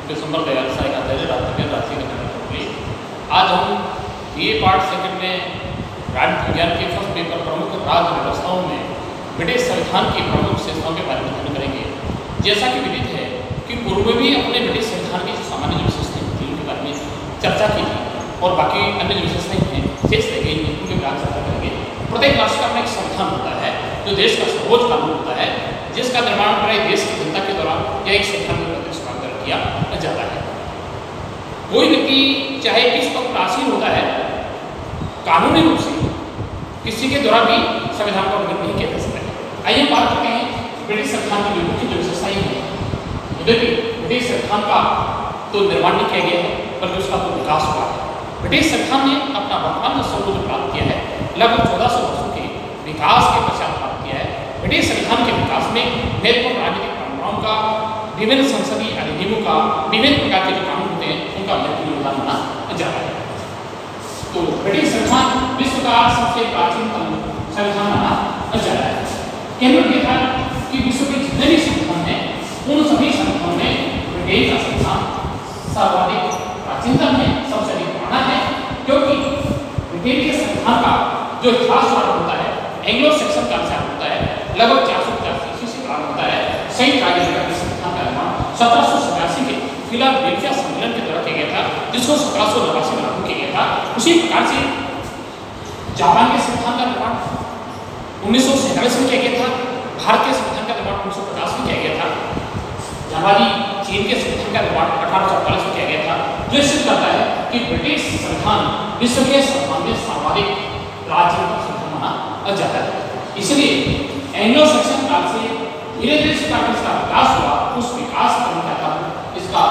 दिसंबर 2000 का राष्ट्रीय राष्ट्रीय आज हम ये पार्ट सेकंड में राजनीति विज्ञान के फर्स्ट पेपर प्रमुख राज्य व्यवस्थाओं में ब्रिटिश संविधान की प्रमुख विशेषताओं के बारे में अध्ययन करेंगे। जैसा कि विदित है कि पूर्व में भी अपने ब्रिटिश संविधान की सामान्य जो विशेषताएं थी उनके बारे में चर्चा की थी और बाकी अन्य जो विशेषताएं हैं शेष रह गई हैं उनके बारे में चर्चा करेंगे। प्रत्येक राष्ट्र का अपना एक संविधान होता है जो देश का सर्वोच्च कानून होता है, जिसका निर्माण पूरे देश की जनता के द्वारा या एक संविधान में प्रतिष्ठापित किया जाता है। कोई व्यक्ति चाहे किस वक्त प्राचीन होता है, कानूनी रूप से किसी के द्वारा भी संविधान का उल्लंघन नहीं किया जा सकता है। आइए हम बात करते हैं ब्रिटिश संविधान की मुख्य जो विशेषताएं हैं। देखिए, ब्रिटिश संविधान का तो निर्माण नहीं किया गया है बल्कि उसका तो विकास हुआ है। ब्रिटिश संविधान ने अपना वर्तमान स्वरूप प्राप्त किया है लगभग 1400 वर्षों के विकास के पश्चात प्राप्त किया है। ब्रिटिश संविधान के विकास में महत्वपूर्ण राजनीतिक परंपराओं का, विभिन्न संसदीय अधिनियमों का, विभिन्न प्रकार के जो कानून होते हैं उनका महत्वपूर्ण योगदान माना जाता है। तो ब्रिटिश संविधान विश्व का सबसे प्राचीनतम संविधान माना जाता है। केंद्र ये था कि विश्व के जितने भी संविधान हैं उन सभी संविधानों में ब्रिटेन का संविधान सर्वाधिक प्राचीनतम है, सबसे अधिक पुराना है, क्योंकि ब्रिटेन के संविधान का जो इतिहास प्रारंभ होता है एंग्लो सैक्सन काल से होता है, लगभग 450 ईस्वी से प्रारंभ होता है। संयुक्त राज्य अमेरिका के संविधान का निर्माण 1787 के फिलाडेल्फिया सम्मेलन के द्वारा किया गया था, जिसको 1789 में लागू किया गया था। उसी प्रकार से जापान के संविधान का निर्माण 1947 में किया गया था। भारत के संविधान का निर्माण 1950 में किया गया था। जापानी चीन के संविधान का निर्माण 1848 में किया गया था, जो सिद्ध करता है कि ब्रिटिश संविधान विश्व के संविधान में सर्वाधिक प्राचीनतम संविधान माना जाता है। इसलिए एंग्लो सैक्सन काल से धीरे धीरे इसका विकास हुआ। उस विकास का कारण इसका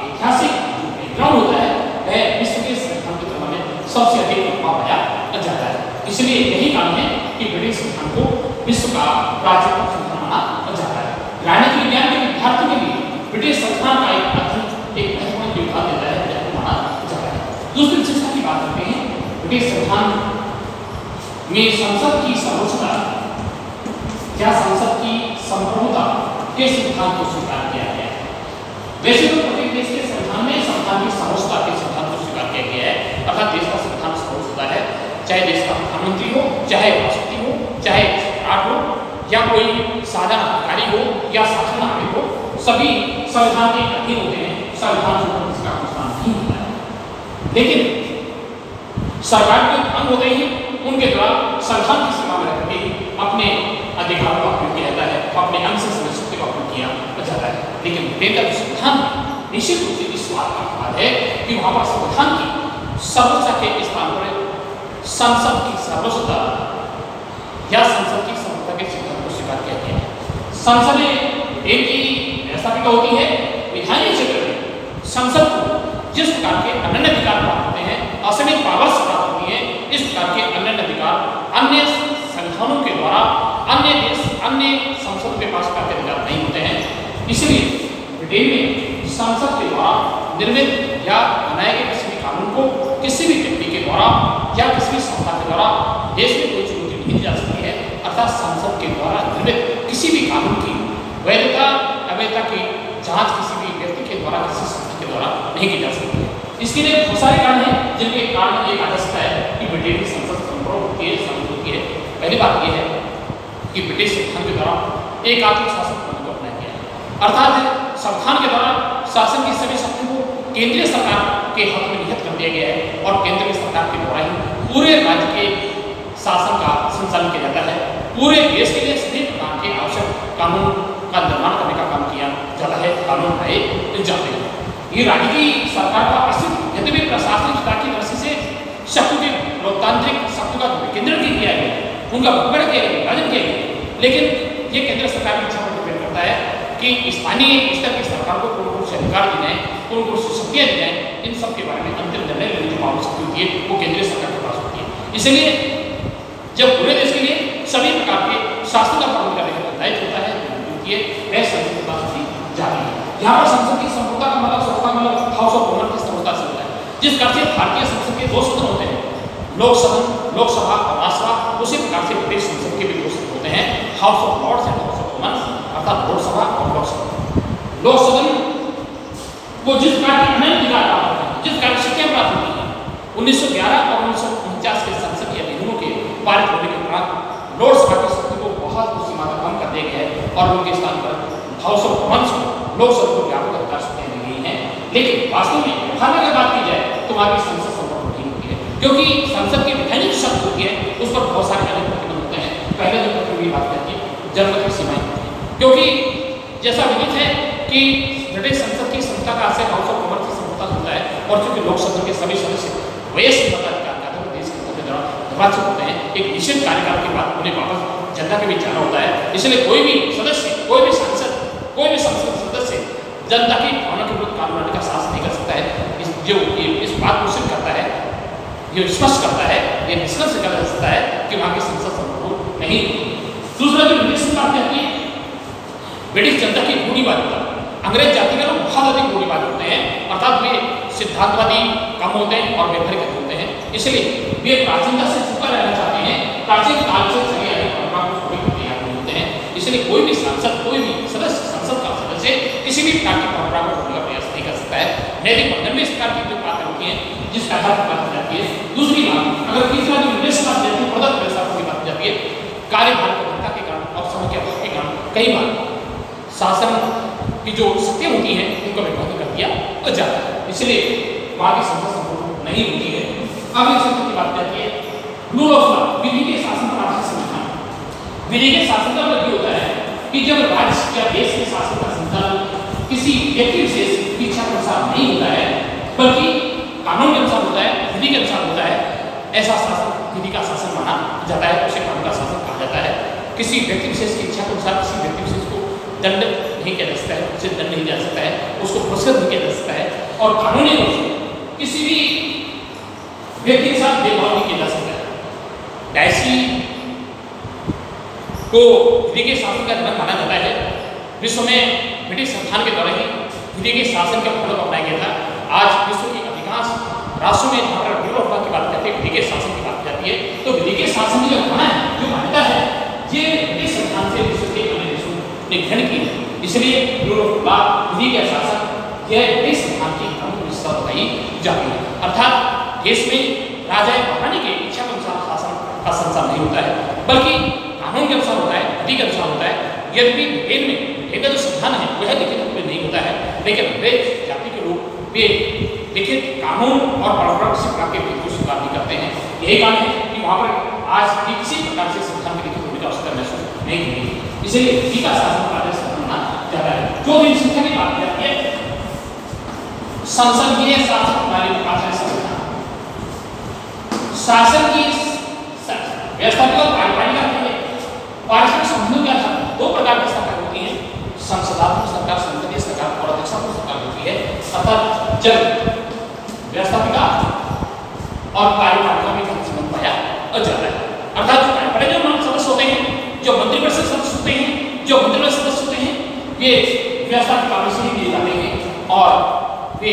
ऐतिहासिक जो बैकग्राउंड होता है वह विश्व के संविधान की तुलना में सबसे अधिक प्रभाव पाया जाता है। इसलिए यही कारण है कि ब्रिटिश संविधान को विश्व का प्राचीनतम संविधान माना जाता है। राजनीतिक विज्ञान के विद्यार्थियों के लिए ब्रिटिश संविधान का एक अध्ययन एक महत्वपूर्ण योगदान देता है माना जाता है। दूसरी विशेषता की बात करते हैं। ब्रिटिश संविधान में संसद की सर्वोच्चता या संसद की संप्रभुता के सिद्धांत को स्वीकार किया गया है। वैसे तो प्रत्येक देश के संविधान में संविधान की सर्वोच्चता के सिद्धांत को स्वीकार किया गया है, अर्थात देश का संविधान सर्वोच्च होता है, चाहे देश का प्रधानमंत्री हो, चाहे राष्ट्रपति हो, चाहे सम्राट हो या कोई साधारण अधिकारी हो या शासन नागरिक हो, सभी संविधान के अधीन होते हैं। संविधान से ऊपर किसी का कुछ काम नहीं होता है। लेकिन सरकार के अंग होते हैं, उनके द्वारा संविधान की सीमा में रहकर ही अपने अधिकारों का उपयोग किया जाता है, अपने अंग से शक्ति का उपयोग किया जाता है। लेकिन ब्रिटेन का जो संविधान निश्चित रूप से इस बात का अपराध है कि वहां पर संविधान की सर्वोच्चता के स्थान पर संसद की सर्वोच्चता या संसद की सर्वोच्चता के सिद्धांत को स्वीकार किया गया है। संसद एक की व्यवस्थापिका होती है। विधायी क्षेत्र में संसद को जिस प्रकार के अनन्य अधिकार प्राप्त होते हैं, असीमित पावर्स प्राप्त होती है, इस प्रकार के अनन्य अधिकार अन्य संगठनों के द्वारा अन्य देश अन्य संसद के पास प्राप्त अधिकार नहीं होते हैं। इसलिए ब्रिटेन में संसद के द्वारा निर्मित या बनाए गए किसी भी कानून को किसी भी व्यक्ति के द्वारा या किसी भी संस्था के द्वारा देश में कोई चुनौती नहीं दी जा सकती है। अर्थात संसद के द्वारा निर्मित किसी भी कानून की वैधता अवैधता की जांच किसी भी व्यक्ति के द्वारा किसी संस्था के द्वारा नहीं की जा सकती है। इसके लिए बहुत सारे कारण हैं, जिनके कारण एक आ सकता है कि ब्रिटेन की संसद संप्रभुत्व होती है, संसद होती है। पहली बात यह है कि ब्रिटिश संविधान के द्वारा एकात्मक शासन प्रणाली को अपनाया गया है, अर्थात संविधान के द्वारा शासन की सभी शक्तियों को केंद्रीय सरकार के हक में निहित कर दिया गया है और केंद्र की सरकार के द्वारा ही पूरे राज्य के शासन का संचालन किया जाता है। पूरे देश के लिए सभी प्रकार के आवश्यक कानून का निर्माण करने का काम किया जाता है, कानून बनाए जाते हैं। ये राज्य की सरकार का अस्तित्व यद्यपि प्रशासनिक विभाग की दृष्टि से शक्ति के लोकतांत्रिक शक्ति का विकेंद्रण किया गया है, उनका विभाजन किया गया, विभाजन किया गया, लेकिन ये केंद्र सरकार की इच्छा पर डिपेंड करता है कि स्थानीय स्तर की सरकार को कौन कौन से अधिकार दी जाए, कौन कौन सी शक्तियाँ दी जाए, इन सब के बारे में अंतिम निर्णय लेने की पावर शक्ति होती है वो केंद्रीय सरकार के पास होती है। इसलिए जब पूरे देश के लिए सभी प्रकार के शासन का पालन करने का दायित्व होता है, वह संसद के पास होती जाती है। यहाँ पर संसद की संप्रभुता का मतलब हाउस ऑफ कॉमन की संप्रभुता से होता है। जिस प्रकार से भारतीय संसद के दो सदन होते हैं, लोकसभा और राज्यसभा, उसी प्रकार से ब्रिटिश संसद के भी दो सदन होते हैं, House of Lords and House of Commons, अर्थात लोकसभा और लोकसभा। लोक सदन वो जिस प्रकार की अनंत अधिकार प्राप्त होते हैं, जिस प्रकार की शक्तियां प्राप्त होती हैं, 1911 और 1949 के संसदीय अधिनियमों के पारित होने के दौरान लॉर्ड सभा की शक्ति को बहुत कुछ सीमा तक कम कर दिया गया है और उनके स्थान पर हाउस ऑफ कॉमन्स को लोकसभा को व्यापक अधिकार शक्तियां दी गई हैं। लेकिन वास्तव में व्यवहार की बात की जाए तो वहाँ की संसद संभव नहीं होती है, क्योंकि संसद की वैधानिक शक्ति होती है उस पर बहुत सारे अलग प्रतिबंध होते हैं। पहले जो प्रतिबंध बात करती है जनमत की सीमाएं होती है, क्योंकि जैसा विदित है कि ब्रिटिश संसद की क्षमता का आशय हाउस ऑफ कॉमन्स की क्षमता होता है और चूंकि लोकसभा के सभी सदस्य वयस्क मताधिकार का देश के दौरान निर्वाचित होते हैं, एक निश्चित कार्यकाल के बाद उन्हें वापस जनता के बीच जाना होता है। इसलिए कोई भी सदस्य, कोई भी सांसद, कोई भी संसद सदस्य जनता की भावना के विरुद्ध कानून लाने का साहस नहीं कर सकता है। इस बात को सिद्ध करता है, ये स्पष्ट करता है, ये निष्कर्ष कर सकता है कि वहाँ की संसद संभव नहीं। दूसरा जो ब्रिटिश बात कहती है, ब्रिटिश जनता की रूढ़िवादिता, अंग्रेज जाति के लोग बहुत अधिक रूढ़िवादी होते हैं, अर्थात वे सिद्धांतवादी कम होते हैं और व्यवहारिक होते हैं, इसलिए वे प्राचीनता से छुपा रहना चाहते हैं, प्राचीन काल से चली आ रही परंपरा को छोड़ने के तैयार नहीं होते हैं। इसलिए कोई भी सांसद, कोई भी सदस्य, संसद का सदस्य किसी भी प्रकार की परंपरा को छोड़ने का प्रयास नहीं कर सकता है। नैतिक बंधन में इस प्रकार की जो बातें होती हैं जिसका आधार पर बात की जाती है। दूसरी बात, अगर तीसरा जो निर्देश बात जाती है, प्रदत्त व्यवस्था की बात जाती है, कार्यभार की के कारण और समय के अभाव के कारण कई बार शासन की जो शक्तियां होती हैं उनका विभाजन कर दिया जाता है, इसलिए वहाँ की संसद संभव नहीं होती है। अब एक शब्द की बात कहती है रूल ऑफ लॉ, विधि के शासन पर आधारित संविधान। विधि के शासन का मतलब होता है कि जब राज्य या देश के शासन का संचालन किसी व्यक्ति विशेष की इच्छा के अनुसार नहीं होता है, बल्कि कानून के अनुसार होता है, विधि के अनुसार होता है, ऐसा शासन विधि का शासन माना जाता है, उसे कानून का शासन कहा जाता है। किसी व्यक्ति विशेष की इच्छा के अनुसार किसी व्यक्ति विशेष को दंड नहीं किया जा सकता है, उसे दंड नहीं जा सकता है, उसको पुरस्कृत नहीं किया जा सकता है, और कानूनी रूप से किसी भी व्यक्ति के साथ भेदभाव नहीं किया जा सकता है। डायसी को विधि के शासन का जनक माना जाता है। विश्व में ब्रिटिश संस्थान के द्वारा ही विधि के शासन का मतलब अपनाया गया था। आज विश्व की अधिकांश राष्ट्रों में जहाँ पर रूल ऑफ लॉ की बात करते हैं, विधि के शासन की बात जाती है, तो विधि के शासन की जो भावना है, जो मान्यता है, ये ब्रिटिश संस्थान से विश्व के अन्य देशों ने ग्रहण की है। इसलिए रूल ऑफ लॉ, विधि के शासन, यह ब्रिटिश संस्थान की प्रमुख विशेषता बताई जाती है। अर्थात देश में राजा महारानी के इच्छा के अनुसार शासन का संचार नहीं होता है, बल्कि कानून के अनुसार होता है, विधि के अनुसार होता है। यद्यपि ब्रिटेन में इनका जो संविधान है वह लिखित रूप में नहीं होता है, लेकिन अंग्रेज जाति के लोग वे लिखित कानून और परंपरा किसी प्रकार के भेद को स्वीकार नहीं करते हैं। यही कारण है कि वहाँ पर आज भी किसी प्रकार से संविधान के लिखित होने का अवसर महसूस नहीं होती, इसलिए विधि का शासन आदेश माना जाता है। जो भी संख्या की बात करती है, संसदीय शासन प्रणाली का संविधान, शासन की व्यवस्थापिका और कार्यपालिका के पारस्परिक संबंधों के आधार पर दो प्रकार की सरकार होती है, संसदात्मक सरकार, संसदीय सरकार और अध्यक्षात्मक सरकार होती है। अर्थात जब व्यवस्थापिका और कार्यपालिका में संबंध पाया जाता है, अर्थात जो कार्यपालिका में सदस्य होते हैं, जो मंत्रिपरिषद सदस्य होते हैं, जो मंत्रिपरिषद सदस्य होते हैं, वे व्यवस्थापिका में से ही दिए जाते हैं और वे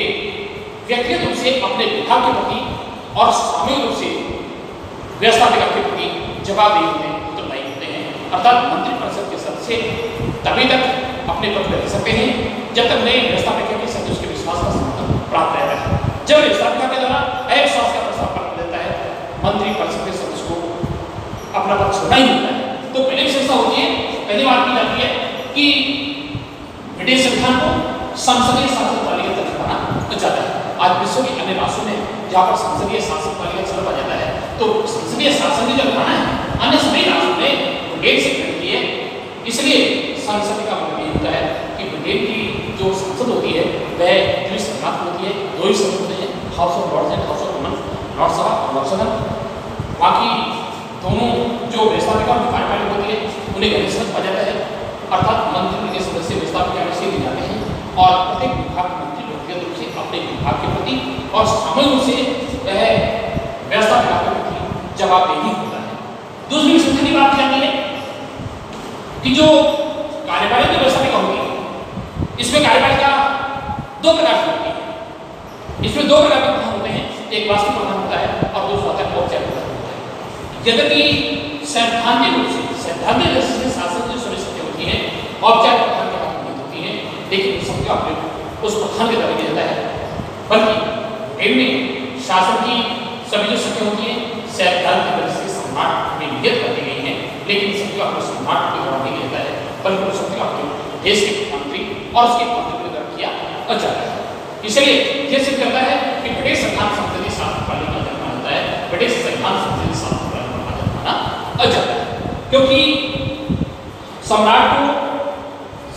व्यक्तिगत रूप से अपने विभाग के प्रति और सामूहिक रूप से व्यवस्थापिका के प्रति जवाबदेही होते हैं, उत्तरदायी होते हैं। अर्थात मंत्रिपरिषद के सदस्य तभी तक अपने पद पर रह सकते हैं जब तक नए व्यवस्थापिका के सदस्य उसके विश्वास का समर्थन प्राप्त रहता है। जब व्यवस्थापिका के द्वारा अविश्वास का प्रस्ताव प्राप्त देता है, मंत्रिपरिषद के सदस्य को अपना पद छोड़ना ही होता है। तो पहली विशेषता होती है, पहली बात की जाती है कि ब्रिटिश संविधान को संसदीय शासन प्रणाली का तर्क माना जाता है। आज विश्व के अन्य राष्ट्रों में जहाँ पर संसदीय शासन प्रणाली का चलन आ जाता है, तो संसदीय शासन की जो धारणा है अन्य सभी राष्ट्रों ने ब्रिटेन से ग्रहण की है। इसलिए संसद का मतलब ये होता है कि ब्रिटेन की जो संसद होती है वह द्विसदनात्मक होती है, दो ही सदन होते हैं, House of Lords and House of Commons, Lok Sabha और लोकसभा। बाकी दोनों जो व्यवस्थापिका और कार्यपालिका होती है उन्हें गैर पा जाता है, अर्थात मंत्री के सदस्य व्यवस्थापिका में से दिए जाते हैं और प्रत्येक विभाग मंत्री व्यक्तिगत रूप से अपने विभाग के प्रति और सामूहिक रूप से वह व्यवस्थापिका के प्रति जवाबदेही होता है। दूसरी विशेषता की बात जाती है कि जो कार्यपालिका व्यवस्थापिका होती है, इसमें कार्यपालिका दो प्रकार की होती है। इसमें दो प्रकार के प्रधान होते हैं, एक वास्तविक प्रधान होता है और दूसरा होता है औपचारिक प्रधान होता है। यद्यपि सैद्धांतिक रूप से शासन की सभी शक्तियां होती हैं औपचारिक प्रधान के हाथ में होती हैं, लेकिन सबका अपने उस प्रधान के द्वारा किया जाता है, बल्कि इनमें शासन की सभी जो शक्तियाँ होती हैं सैद्धांतिक वजह से सम्राट में नियत कर दी गई हैं, लेकिन शक्ति का अपने सम्राट के द्वारा नहीं किया जाता है, बल्कि उस शक्ति का अपने देश के प्रधानमंत्री और उसके मंत्री के द्वारा किया जाता है। इसलिए यह सिद्ध करता है कि ब्रिटिश संविधान संसदीय शासन प्रणाली का जन्म होता है, ब्रिटिश संविधान संसदीय शासन प्रणाली का जन्म माना जाता है, क्योंकि सम्राट को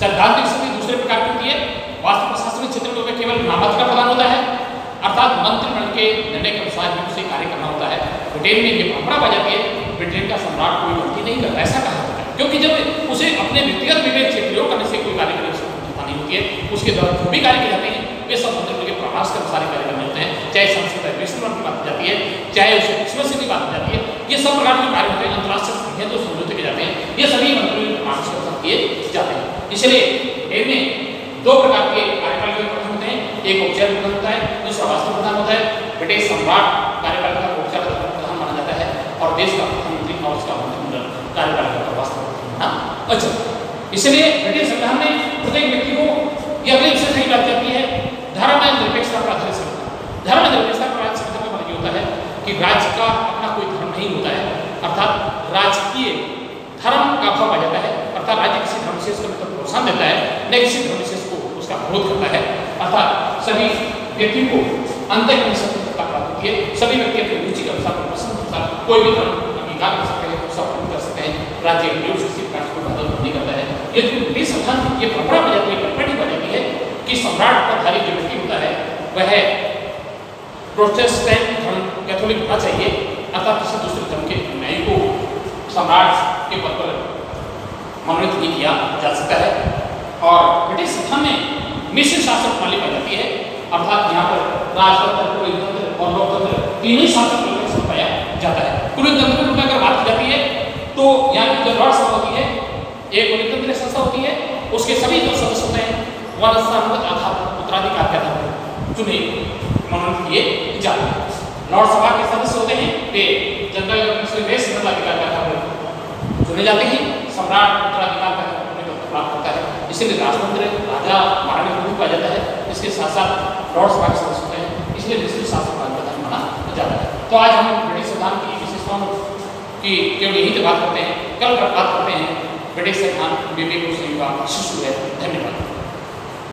सैद्धांतिक शक्ति दूसरे प्रकार की होती है। वास्तविक प्रशासनिक क्षेत्र में केवल नाममात्र का प्रदान होता है, अर्थात मंत्रिमंडल के निर्णय के अनुसार ही उसे कार्य करना होता है। ब्रिटेन में यह परंपरा पाई जाती है, ब्रिटेन का सम्राट कोई गलती नहीं करता, ऐसा कहा जाता है, क्योंकि जब उसे अपने व्यक्तिगत विवेक से प्रयोग करने से कोई कार्य करने की स्वतंत्रता नहीं होती है, उसके द्वारा जो भी कार्य किए जाते हैं वे सब मंत्रिमंडल के प्रयास के अनुसार कार्य करने होते हैं, चाहे संसद अधिवेशन की बात की जाती है, चाहे उसे क्रिसमस की बात की जाती है, ये सब प्रकार के कार्य होते हैं, अंतर्राष्ट्रीय संधियां जो समझौते किए जाते हैं, ये सभी मंत्रिमंडल के प्रयास के अनुसार किए जाते हैं। इसलिए इनमें दो प्रकार के कार्यकाल के प्रधान होते हैं, एक औपचारिक प्रधान होता है, दूसरा वास्तविक प्रधान होता है। ब्रिटिश सम्राट कार्यकाल का औपचारिक प्रधान माना जाता है और देश का प्रधानमंत्री और उसका मंत्रिमंडल कार्यकाल का वास्तविक प्रधान माना जाता है। इसलिए ब्रिटिश संविधान में प्रत्येक व्यक्ति को यह अगली विशेषता की बात करती है धर्मनिरपेक्षता पर आधारित संविधान। धर्मनिरपेक्षता पर आधारित संविधान का मतलब ये होता है कि राज्य का अपना कोई धर्म नहीं होता है, अर्थात राजकीय धर्म का अभाव आ जाता है, अर्थात राज्य किसी धर्म विशेष को मतलब प्रोत्साहन देता है, न किसी धर्म विशेष को उसका विरोध करता है, अर्थात सभी व्यक्ति को अंतःकरण स्वतंत्रता प्राप्त होती है, सभी व्यक्ति अपनी रुचि के अनुसार पसंद के अनुसार कोई भी धर्म अंगीकार कर सकते हैं, सब कर सकते हैं, राज्य विरोध से किसी प्रकार को बाधा नहीं करता है। ये ब्रिटिश संविधान ये परंपरा बन जाती है, परंपरा बन जाती है कि सम्राट का धारी जो व्यक्ति होता है वह प्रोटेस्टेंट धर्म कैथोलिक होना चाहिए, अर्थात किसी दूसरे धर्म के अनुयायी को सम्राट के पद पर मनोनीत नहीं किया जा सकता है। और ब्रिटिश संविधान में मिश्र शासन प्रणाली पाई जाती है, अर्थात यहाँ पर राजतंत्र, पुलिसतंत्र और लोकतंत्र तीनों ही शासन प्रणाली से पाया जाता है। पुलिसतंत्र के रूप में अगर बात की जाती है तो यहाँ की जो लोकसभा होती है एक पुलिसतंत्र संस्था होती है, उसके सभी जो सदस्य होते हैं वंशानुगत आधार पर उत्तराधिकार के आधार पर चुने मनोनीत किए जाते हैं। लोकसभा के सदस्य होते हैं वे जनता अधिकार के आधार पर चुने जाते हैं, सम्राट उत्तराधिकार का प्राप्त करता है। इसलिए राजतंत्र राजा महारानी को पाया जाता है, इसके साथ साथ लोकसभा के सदस्य होते हैं, इसलिए मिश्र शासन प्रणाली माना जाता है। तो आज हम ब्रिटिश संविधान की विशेषताओं की केवल यही बात करते हैं, कल बात करते हैं ब्रिटिश संविधान विवेक शिशु है। धन्यवाद।